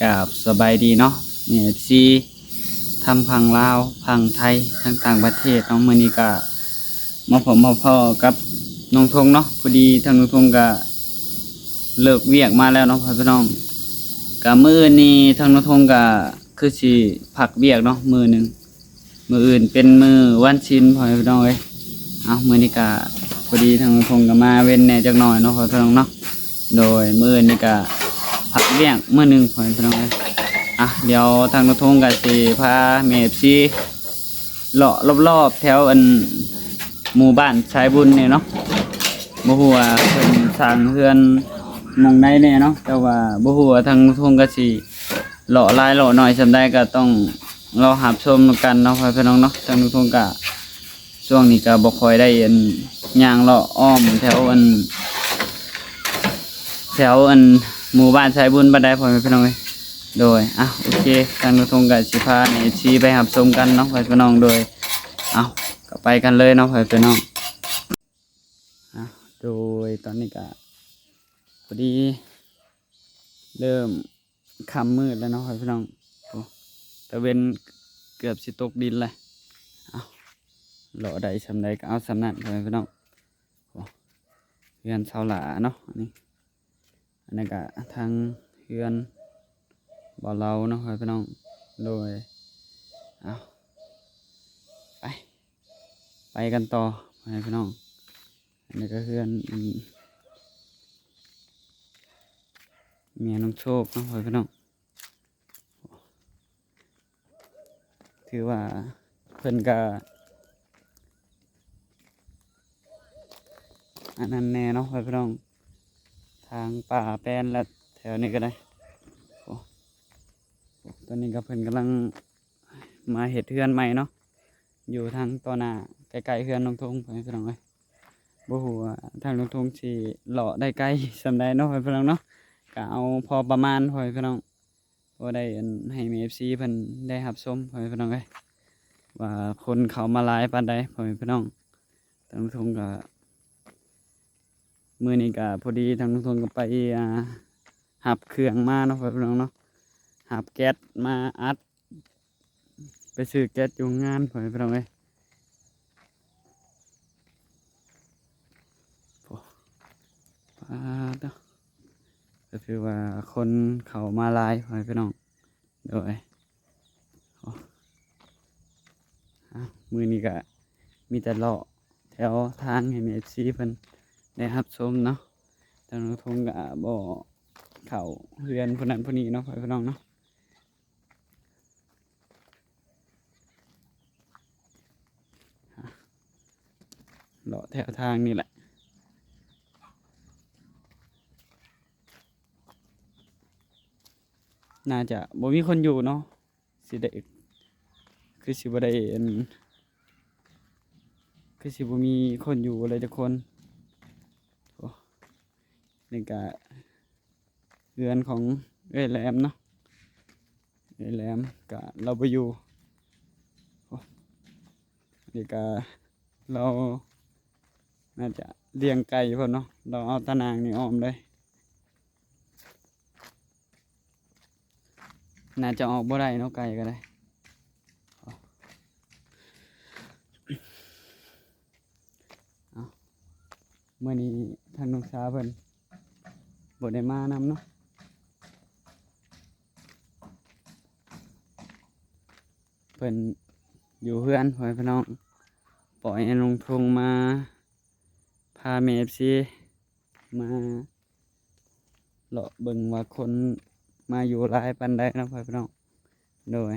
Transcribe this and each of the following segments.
กับสบายดีเนาะเนี่ยซีทำพังลาวพังไทยทั้งต่างประเทศน้องมือนี้ก็มาผมมาพ่อกับน้องทงเนาะพอดีทางน้องทงก็เลิกเวียกมาแล้วเนาะพี่น้องกับมืออื่นนี้ทางน้องทงก็คือสิผักเวียกเนาะมือหนึ่งมืออื่นเป็นมือวันชินพอพี่น้องเอ้ยเอามือนี้ก็พอดีทางน้องทงก็มาเว้นแน่จักหน่อยเนาะพี่น้องเนาะโดยมืออื่นนี้ก็ผักเวียกมือหนึ่งพอพี่น้องเอ้ยเดี๋ยวทางน้องทงก็สิพาเมฟซีเลาะรอบๆแถวอันหมู่บ้านชายบุญเนี่ยเนาะบ่ฮู้ว่าเพิ่นสร้างเรือนหม่องใดแน่เนาะแต่ว่าบ่ฮู้ว่าทางทงก็สิเลาะหลายเลาะน้อยซำใดก็ต้องรอรับชมกันเนาะพี่น้องเนาะทางทงก็ช่วงนี้ก็บ่ค่อยได้อันย่างเลาะอ้อมแถวอันหมู่บ้านชายบุญบ่ได้พ่อแม่พี่น้องเอ้ยโดยโอเคทางทงก็สิพานี่สิไปรับชมกันเนาะพี่น้องโดยก็ไปกันเลยเนาะพี่น้องโดยตอนนี้ก็พอดีเริ่มค่ำมืดแล้วเนาะพี่น้องตะเวนเกือบสิตกดินเลยเลาะใดสำใดก็เอาสำนั้นพี่น้องเฮือนชาวหลาเนาะอันนี้ก็ทางเฮือนบ่อเราเนาะพี่น้องโดยไปกันต่อพี่น้องอันนี้ก็เฮือนเมียน้องโชคเนาะพี่น้องถือว่าเพิ่นก็อันนั้นแน่เนาะพี่น้องทางป่าแปนและแถวนี้ก็ได้ตอนนี้ก็เพิ่นกำลังมาเฮ็ดเฮือนใหม่เนาะอยู่ทางต่อหน้าใกล้ๆเฮือนน้องทงพี่น้องเอ้ยบ่ฮู้ว่าทางน้องทงสิเลาะได้ไกลส่ำใดเนาะพี่น้องเนาะก็เอาพอประมาณพี่น้องบ่ได้ให้มี FC เพิ่นได้รับชมพี่น้องเอ้ยว่าคนเขามาหลายปานใดพี่น้องทางน้องทงก็มื้อนี้ก็พอดีทางน้องทงก็ไปหับเครื่องมาเนาะพี่น้องเนาะหับแก๊สมาอัดไปซื้อแก๊สอยู่งานพี่น้องเอ้ยก็คือว่าคนเขามาหลายพี่น้องโดยมือนี้ก็มีแต่เลาะแถวทางให้เอฟซีเพิ่นได้รับชมเนาะทางน้องทงก็บ่เข้าเรือนผู้นั้นผู้นี้เนาะพี่น้องเนาะเลาะแถวทางนี่แหละน่าจะบ่มีคนอยู่เนาะสิได้คือสิบ่ได้คือสิบ่มีคนอยู่เลยทุกคนนี่ก็เรือนของเอ้ยแหลมเนาะเอ้ยแหลมก็เราไปอยู่นี่ก็เราน่าจะเลี้ยงไก่พอเนาะเราเอาตะนางนี่อ้อมเลยน่าจะออกบ่ได้เนาะไก่ก็ได้เมื่อนี้ทางน้องสาวเพิ่นบ่ได้มานำเนาะเพิ่นอยู่เพื่อนพี่น้องปล่อยให้ลงทงมาพาเมฟซีมาเลาะเบิ่งว่าคนมาอยู่หลายปันใดนะพี่น้องโดย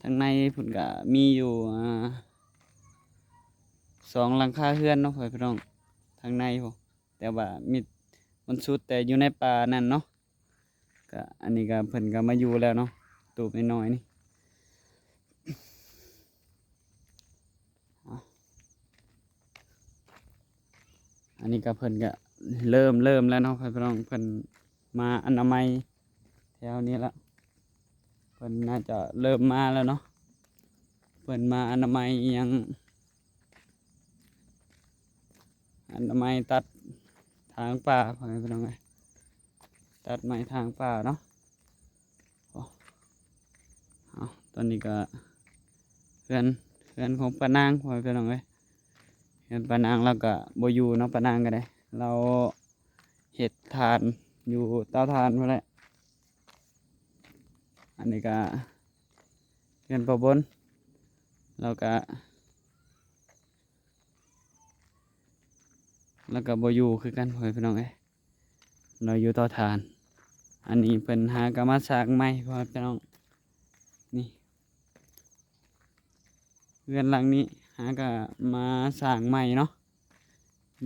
ทางในพุ่นก็มีอยู่2 หลังคาเฮือนเนาะพี่น้องทางในแต่ว่ามีมันสุดแต่อยู่ในป่านั่นเนาะก็อันนี้ก็เพิ่นก็มาอยู่แล้วเนาะตูบน้อยๆนี่อันนี้ก็เพิ่นก็เริ่มแล้วเนาะพี่น้องเพิ่นมาอนามัยแถวนี้ละเพิ่นน่าจะเริ่มมาแล้วเนาะเพิ่นมาอนามัยยังอนามัยตัดทางป่าพี่น้อง ตัดไม้ทางป่าเนาะเอาตอนนี้ก็เพื่อนเพื่อนของปานางพอไปน้องเอ้ยเพื่อนปานางเราก็บ่อยู่เนาะปานางก็ได้เราเห็ดทานอยู่เตาทานไปแหละอันนี้ก็เพื่อนประบนเราก็บ่อยู่คือกันพอไปน้องเอ้ยเราอยู่เตาทานอันนี้เป็นหากรรมสร้างไม้พอไปน้องนี่เพื่อนหลังนี้หาก็มาสร้างใหม่เนาะ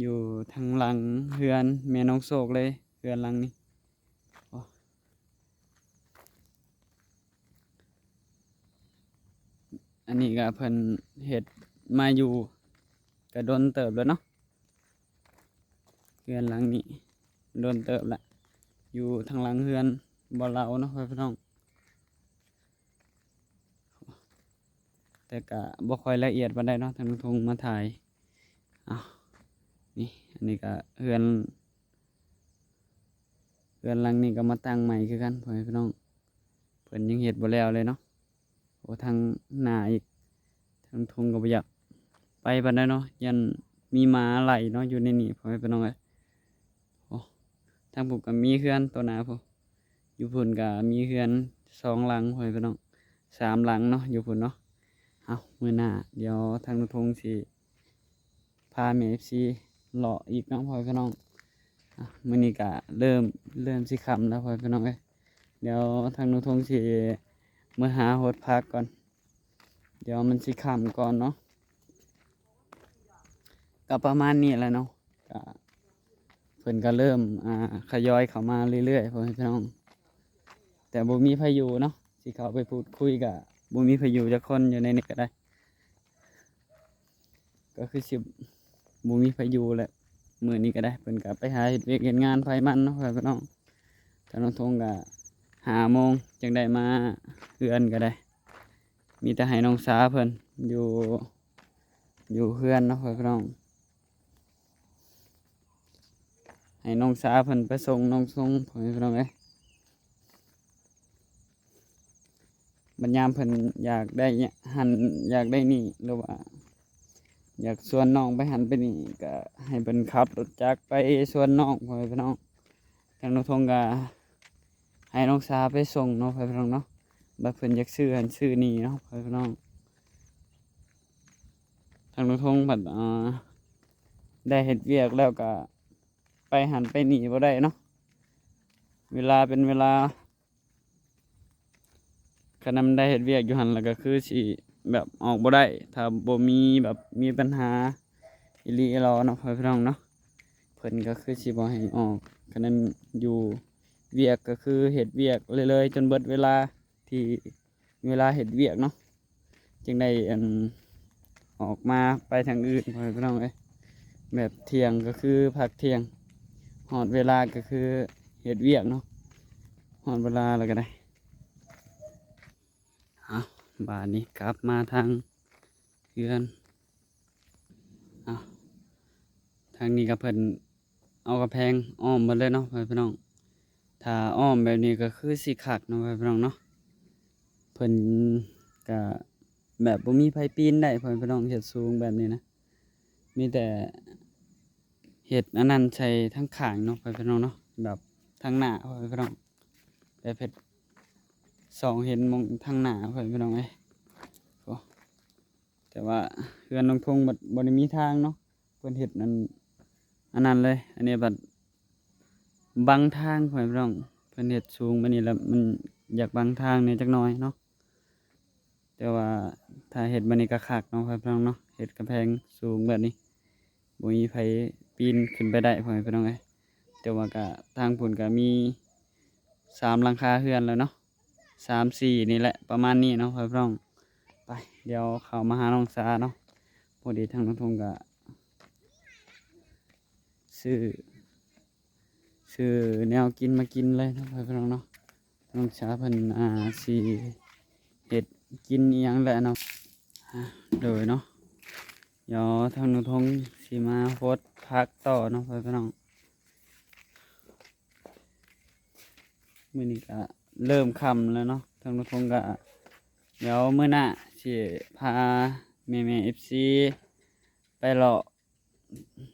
อยู่ทางหลังเฮือนแม่น้องโศกเลยเฮือนหลังนี้อันนี้ก็เพิ่นเฮ็ดมาอยู่ก็โดนเติบแล้วเนาะเฮือนหลังนี้โดนเติบละอยู่ทางหลังเฮือนบ่เราเนาะพี่น้องแต่ก็บ่ค่อยละเอียดปานใดเนาะทางทงมาถ่ายอ้าวนี่อันนี้ก็เฮือนหลังนี้ก็มาตั้งใหม่คือกันพ่อแม่พี่น้องเพิ่นยังเฮ็ดบ่แล้วเลยเนาะโอ้ทางหน้าอีกทางทงก็บ่อยากไปปานใดเนาะยันมีหมาไหลเนาะอยู่ในนี้พ่อแม่พี่น้องเอ้ยโอ้ทางผมก็มีเฮือนตัวหน้าพุ่นอยู่พุ่นก็มีเฮือน2 หลังพ่อแม่พี่น้อง3 หลังเนาะอยู่พุ่นเนาะเอามื้อหน้าเดี๋ยวทางทงสิพาแม่ FC เลาะอีกเนาะพ่อแม่พี่น้องมื้อนี้ก็เริ่มสิค่ำแล้วพ่อพี่น้องเอ้ยเดี๋ยวทางนุทงสิมื้อหาโหดพักก่อนเดี๋ยวมันสิค่ำก่อนเนาะก็ประมาณนี้แหละเนาะก็เพิ่นก็เริ่มขยอยเข้ามาเรื่อยๆพ่อพี่น้องแต่บ่มีพายุเนาะสิเข้าไปพูดคุยกับบ่มีพายุจักคนอยู่ในนี้ก็ได้ก็คือสิบ่มีพายุแหละมื้อนี้ก็ได้เพิ่นก็ไปหาเฮ็ดเวียกเฮ็ดงานไผมันเนาะพ่อพี่น้องทางนุทงก็5 โมงจังได้มาเฮือนก็ได้มีแต่ให้น้องสาเพิ่นอยู่เฮือนเนาะพี่น้องให้น้องสาเพิ่นไปส่งน้องส่งพี่น้องเอ้ยบัดยามเพิ่นอยากได้หันอยากได้นี่หรือว่าอยากชวนน้องไปหันไปนี่ก็ให้เพิ่นขับรถจักรไปชวนน้องพี่น้องทางน้องทงก็ให้น้องสาไปส่งเนาะพี่น้องเนาะบัดเพิ่นอยากซื้อหันซื้อนี่เนาะพี่น้องทางน้องทงบัดได้เฮ็ดเวียกแล้วก็ไปหันไปนี่บ่ได้เนาะเวลาเป็นเวลาขณะมันได้เฮ็ดเวียกอยู่หันแล้วก็คือสิแบบออกบ่ได้ถ้าบ่มีแบบมีปัญหาอีหลีอีหลอเนาะพี่น้องเนาะเพิ่นก็คือสิบ่ให้ออกขณะอยู่เวียกก็คือเฮ็ดเวียกเลยๆจนเบิดเวลาที่เวลาเฮ็ดเวียกเนาะจึงได้ออกมาไปทางอื่นพี่น้องเอ้ยแบบเที่ยงก็คือพักเที่ยงหอดเวลาก็คือเฮ็ดเวียกเนาะหอดเวลาแล้วก็ได้บ้านนี้กลับมาทางเรือนทางนี้ก็เพิ่นเอากระแพงอ้อมมาเลยเนาะพี่น้องถ้าอ้อมแบบนี้ก็คือสิคักเนาะพี่น้องเนาะเพิ่นก็แบบบ่มีไผปีนได้พี่น้องเฮ็ดสูงแบบนี้นะมีแต่เฮ็ดอันนั้นใส่ทั้งข้างเนาะพี่น้องเนาะแบบทางหน้าพี่น้องแบบเฮ็ด2เห็นมองทางหน้าพี่น้องเอ้ยแต่ว่าเฮือนน้องทงบ่ได้มีทางเนาะเพิ่นเฮ็ดอันนั้นเลยอันนี้บัดบังทางพี่น้องเพิ่นเฮ็ดสูงบัดนี้แล้วมันอยากบังทางเนี่ยจักหน่อยเนาะแต่ว่าถ้าเฮ็ดบัดนี้ก็คักเนาะพี่น้องเนาะเฮ็ดกำแพงสูงแบบนี้บ่มีไผปีนขึ้นไปได้พี่น้องเอ้ยแต่ว่าก็ทางพุ่นก็มี3 หลังคาเฮือนแล้วเนาะ3 4นี่แหละประมาณนี้เนาะพี่น้องไปเดี๋ยวเข้ามาหาน้องสาเนาะพอดีทางน้องทงก็ซื้อแนวกินมากินเลยเนาะพี่น้องเนาะน้องสาเพิ่นสิเฮ็ดกินอีหยังแหละเนาะโดยเนาะเดี๋ยวทางน้องทงสิมาโพสต์พักต่อเนาะพี่น้อง มื้อนี้ก็เริ่มค่ำแล้วเนาะทางนทงก็เดี๋ยวมื้อหน้าสิพาแม่ๆ FC ไปเลาะ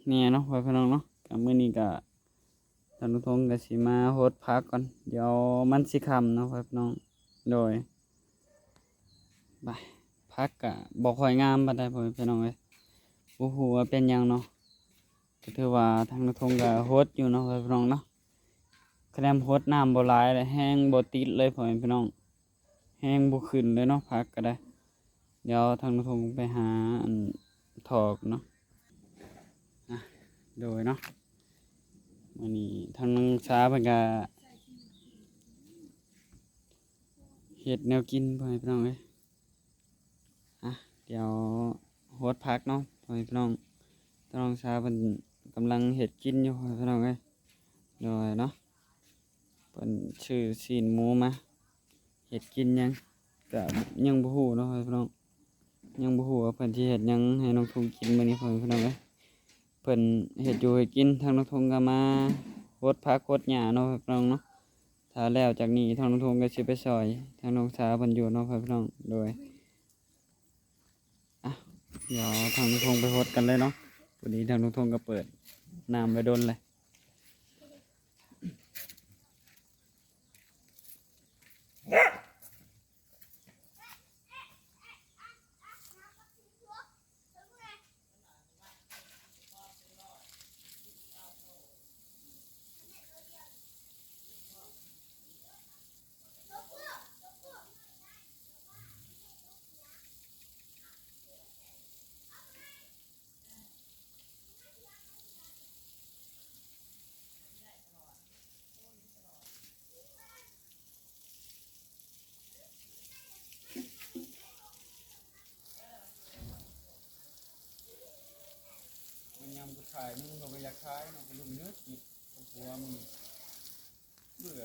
เนี่ยเนาะพ่อพี่น้องเนาะก็มื้อนี้ก็ทางนทงก็สิมาโฮดพักก่อนเดี๋ยวมันสิค่ำเนาะพ่อพี่น้องโดยไปพักก็บ่ค่อยงามปานใดพ่อพี่น้องเอ้ยบ่ฮู้ว่าเป็นหยังเนาะก็ถือว่าทางนทงก็โฮดอยู่เนาะพ่อพี่น้องเนาะ คะแนนโพสต์น้ำบ่หลายเลยแห้งบ่ติดเลยพ่อแม่พี่น้องแห้งบ่ขึ้นเลยเนาะพักก็ได้เดี๋ยวทางนทงไปหาอันถอกเนาะอ่ะโดยเนาะมื้อนี้ทางน้องสาเพิ่นก็เฮ็ดแนวกินพ่อแม่พี่น้องเอ้ยอ่ะเดี๋ยวโฮสต์พักเนาะพ่อแม่พี่น้องทางน้องสาเพิ่นกำลังเฮ็ดกินอยู่พ่อแม่พี่น้องเอ้ยโดยเนาะเพิ่นชื่อซีนหมูมาเฮ็ดกินหยังก็ยังบ่ฮู้เนาะพ่อแม่พี่น้อง ยังบ่ฮู้ว่าเพิ่นสิเฮ็ดหยังให้น้องทุ่งกินมื้อนี้พ่อแม่พี่น้องเอ้ยเพิ่นเฮ็ดอยู่ให้กินทางน้องทุ่งก็มาโคดผักโคดหญ้าเนาะพี่น้องเนาะถ้าแล้วจากนี้ทางน้องทุ่งก็สิไปซอยทางน้องสาวเพิ่นอยู่เนาะพี่น้องโดยอ่ะเดี๋ยวทางน้องทุ่งไปโฮดกันเลยเนาะพอดีทางน้องทุ่งก็เปิดน้ำไว้ดนเลยมันยังบ่ขายมึงบ่อยากขายเนาะเป็นลุงนึกอีกเพราะว่ามึงเบื่อ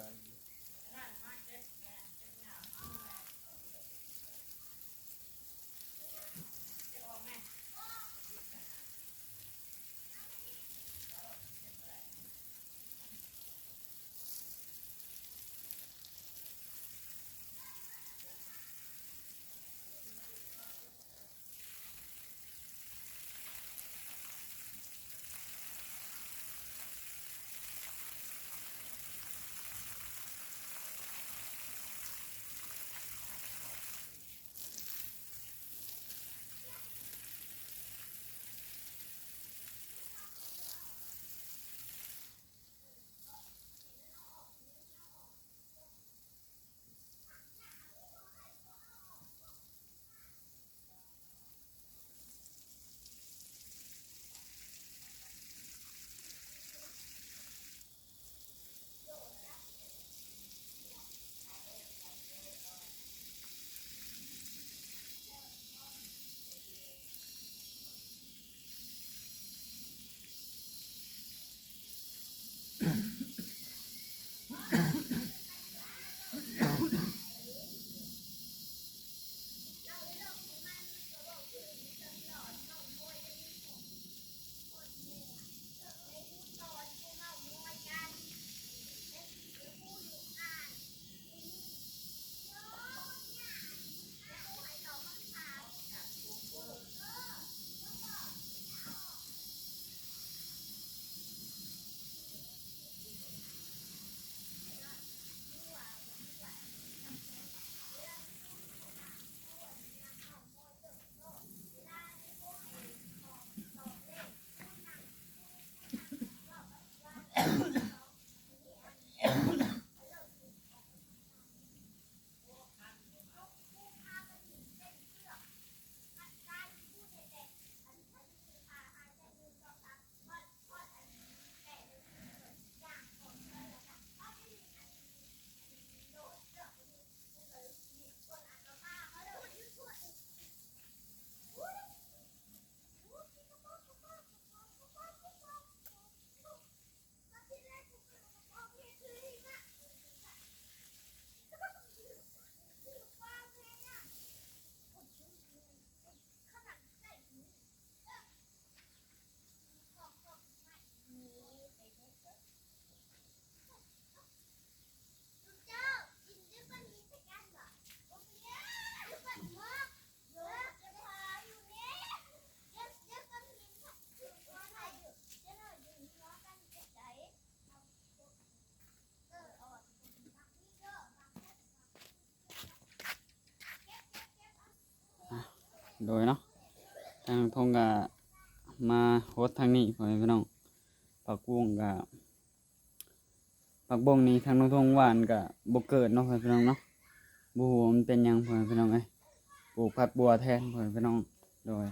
โดยเนาะทางทงก็มาโฮสต์ทางนี้พ่อแม่พี่น้องผักบุ้งก็ผักบุ้งนี้ทางทงหวานก็บ่เกิดเนาะพ่อแม่พี่น้องเนาะบ่ฮู้ว่ามันเป็นหยังพ่อแม่พี่น้องเอ้ยปลูกผักบัวแทนพ่อแม่พี่น้องโดย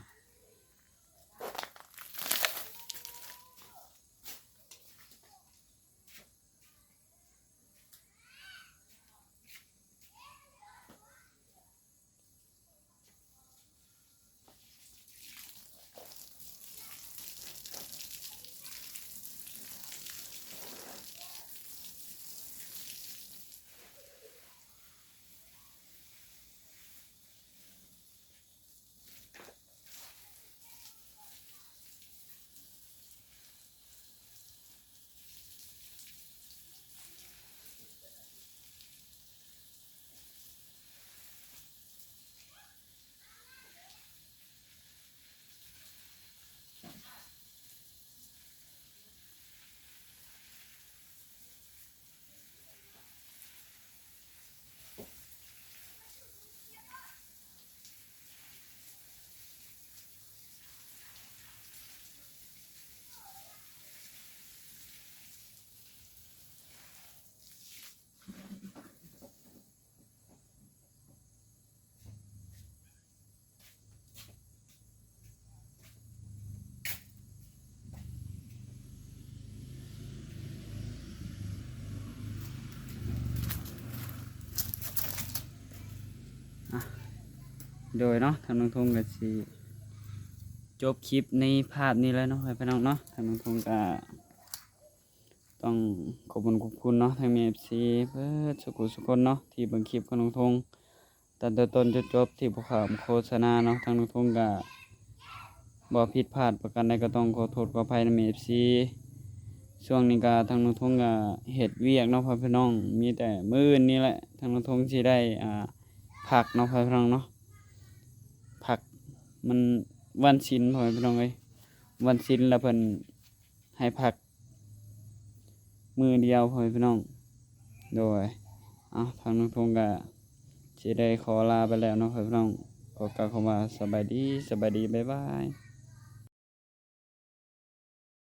โดยเนาะทางทงก็สิจบคลิปในภาพนี้แล้วเนาะพ่อแม่พี่น้องเนาะทางทงก็ต้องขอบคุณเนาะทางมี FC เพิ่นสุกคนเนาะที่เบิ่งคลิปของน้องทงตั้งแต่ต้นจนจบที่บ่ข้ามโฆษณาเนาะทางน้องทงก็บ่ผิดพลาดประการใดก็ต้องขอโทษขออภัยนำ FC ช่วงนี้ก็ทางน้องทงก็เฮ็ดเวียกเนาะพ่อพี่น้องมีแต่มื้ออื่นนี่แหละทางน้องทงสิได้พักเนาะพ่อพี่น้องเนาะพักมันวันศีลพ่อพี่น้องเอ้ยวันศีลแล้วเพิ่นให้พักมื้อเดียวพ่อพี่น้องโดยทางน้องทงก็สิได้ขอลาไปแล้วเนาะพ่อพี่น้องขอกล่าวคำว่าสบายดีบ๊ายบาย